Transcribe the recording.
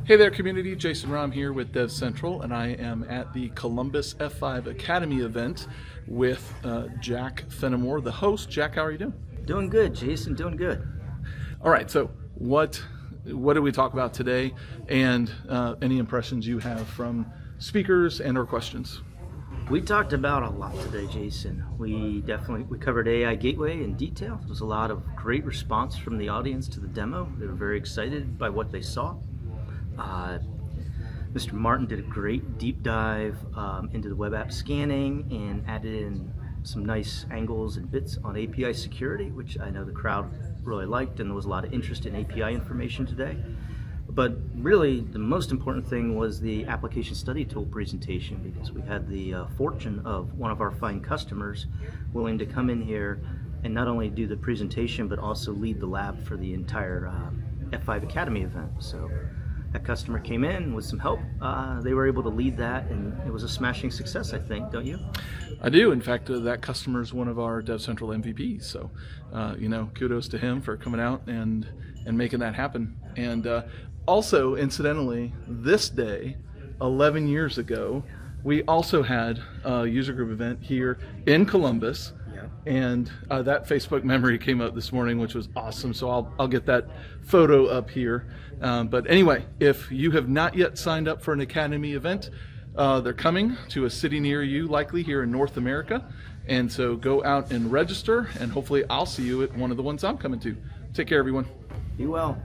Hey there, community. Jason Rahm here with DevCentral, and I am at the Columbus F5 Academy event with Jack Fenimore, the host. Jack, how are you doing? Doing good, Jason. Doing good. All right. So, what did we talk about today, and any impressions you have from speakers and/or questions? We talked about a lot today, Jason. We covered AI Gateway in detail. There was a lot of great response from the audience to the demo. They were very excited by what they saw. Mr. Martin did a great deep dive into the web app scanning and added in some nice angles and bits on API security, which I know the crowd really liked, and there was a lot of interest in API information today. But really, the most important thing was the application study tool presentation, because we had the fortune of one of our fine customers willing to come in here and not only do the presentation, but also lead the lab for the entire F5 Academy event. So that customer came in with some help. They were able to lead that, and it was a smashing success, I think, don't you? I do. In fact, that customer is one of our DevCentral MVPs. So, kudos to him for coming out and making that happen. And also, incidentally, this day, 11 years ago, we also had a user group event here in Columbus. And that Facebook memory came up this morning, which was awesome. So I'll get that photo up here. But anyway, if you have not yet signed up for an Academy event, they're coming to a city near you, likely here in North America. And so go out and register, and hopefully I'll see you at one of the ones I'm coming to. Take care, everyone. Be well.